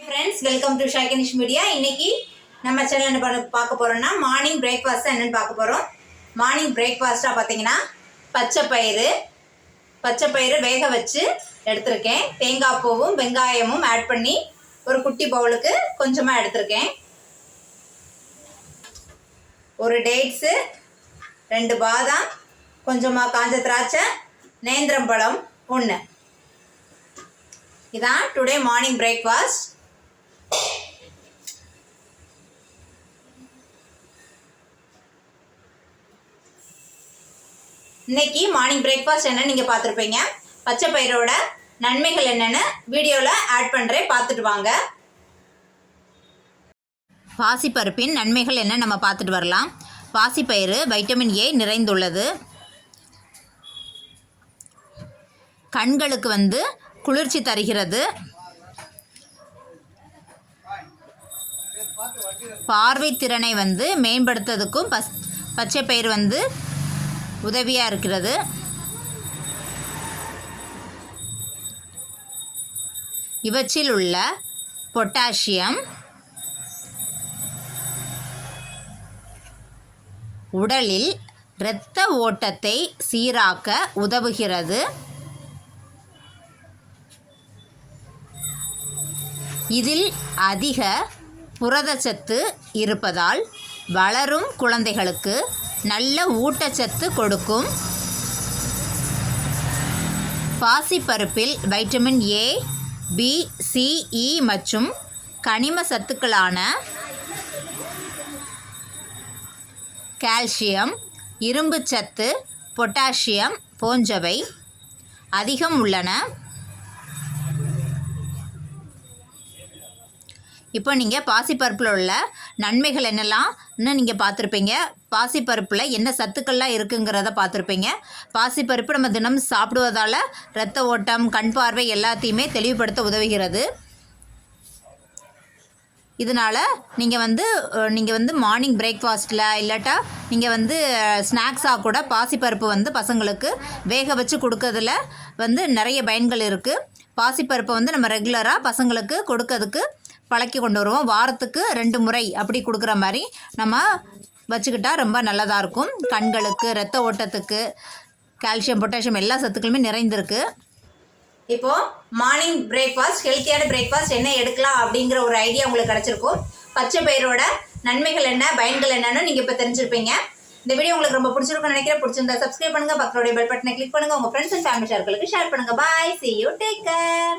Friends welcome to ஷாய்கனிஷ் media. இன்னைக்கு நம்ம சேனல்ல என்ன பார்க்க போறோம்னா மார்னிங் பிரேக்ஃபாஸ்ட் என்னன்னு பார்க்க போறோம். மார்னிங் பிரேக்ஃபாஸ்டா பாத்தீங்கன்னா பச்சை பயிறு வேக வச்சு எடுத்துர்க்கேன். தேங்காய் பூவும் வெங்காயமும் ஆட் பண்ணி ஒரு குட்டி பவுலுக்கு கொஞ்சமா எடுத்துர்க்கேன். ஒரு டேட்ஸ், 2 பாதாம், கொஞ்சமா காஞ்ச திராட்சை, நேந்திரம் பழம் 1. இதான் டுடே மார்னிங் பிரேக்ஃபாஸ்ட். இன்னைக்கு மார்னிங் பிரேக்ஃபாஸ்ட் என்ன நீங்க பார்த்துருப்பீங்க. பச்சை பயிரோட நன்மைகள் என்னன்னு வீடியோல ஆட் பண்றேன், பார்த்துட்டு வாங்க. பாசிப்பருப்பின் நன்மைகள் என்ன நம்ம பார்த்துட்டு வரலாம். பாசிப்பயிறு வைட்டமின் ஏ நிறைந்துள்ளது. கண்களுக்கு குளிர்ச்சி தருகிறது. பார்வை திறனை மேம்படுத்துறதுக்கும் பச்சை பயிறு உதவியாக இருக்கிறது. இவற்றில் உள்ள பொட்டாசியம் உடலில் இரத்த ஓட்டத்தை சீராக்க உதவுகிறது. இதில் அதிக புரதச்சத்து இருப்பதால் வளரும் குழந்தைகளுக்கு நல்ல ஊட்டச்சத்து கொடுக்கும். பாசிப்பருப்பில் வைட்டமின் ஏ, பி, சி, இ மற்றும் கனிம சத்துக்களான கால்சியம், இரும்புச்சத்து, பொட்டாசியம் போன்றவை அதிகம் உள்ளன. இப்போ நீங்கள் பாசிப்பருப்பில் உள்ள நன்மைகள் என்னெல்லாம்னு நீங்கள் பார்த்துருப்பீங்க. பாசிப்பருப்பில் என்ன சத்துக்கள்லாம் இருக்குங்கிறத பார்த்துருப்பீங்க. பாசிப்பருப்பு நம்ம தினம் சாப்பிடுவதால் இரத்த ஓட்டம், கண் பார்வை எல்லாத்தையுமே தெளிவுபடுத்த உதவுகிறது. இதனால் நீங்கள் மார்னிங் பிரேக்ஃபாஸ்ட்டில் இல்லாட்டா நீங்கள் ஸ்நாக்ஸாக கூட பாசிப்பருப்பு பசங்களுக்கு வேக வச்சு கொடுக்கறதுல நிறைய பயன்கள் இருக்குது. பாசிப்பருப்பை நம்ம ரெகுலராக பசங்களுக்கு கொடுக்கறதுக்கு பழக்கி கொண்டு வருவோம். வாரத்துக்கு 2 முறை அப்படி கொடுக்குற மாதிரி நம்ம வச்சுக்கிட்டா ரொம்ப நல்லதாக இருக்கும். கண்களுக்கு, இரத்த ஓட்டத்துக்கு, கால்சியம், பொட்டாசியம் எல்லா சத்துக்களுமே நிறைந்திருக்கு. இப்போது மார்னிங் பிரேக்ஃபாஸ்ட், ஹெல்த்தியான பிரேக்ஃபாஸ்ட் என்ன எடுக்கலாம் அப்படிங்கிற ஒரு ஐடியா உங்களுக்கு கிடச்சிருக்கும். பச்சை பயிரோட நன்மைகள் என்ன, பயன்கள் என்னன்னு நீங்கள் இப்போ தெரிஞ்சிருப்பீங்க. இந்த வீடியோ உங்களுக்கு ரொம்ப பிடிச்சிருக்குன்னு நினைக்கிறேன். பிடிச்சிருந்தா சப்ஸ்கிரைப் பண்ணுங்கள், பக்கத்துடைய பெல் பட்டனை கிளிக் பண்ணுங்கள், உங்கள் ஃப்ரெண்ட்ஸ் அண்ட் ஃபேமிலி சர்க்கிளுக்கு ஷேர் பண்ணுங்கள். பாய், see you, take care.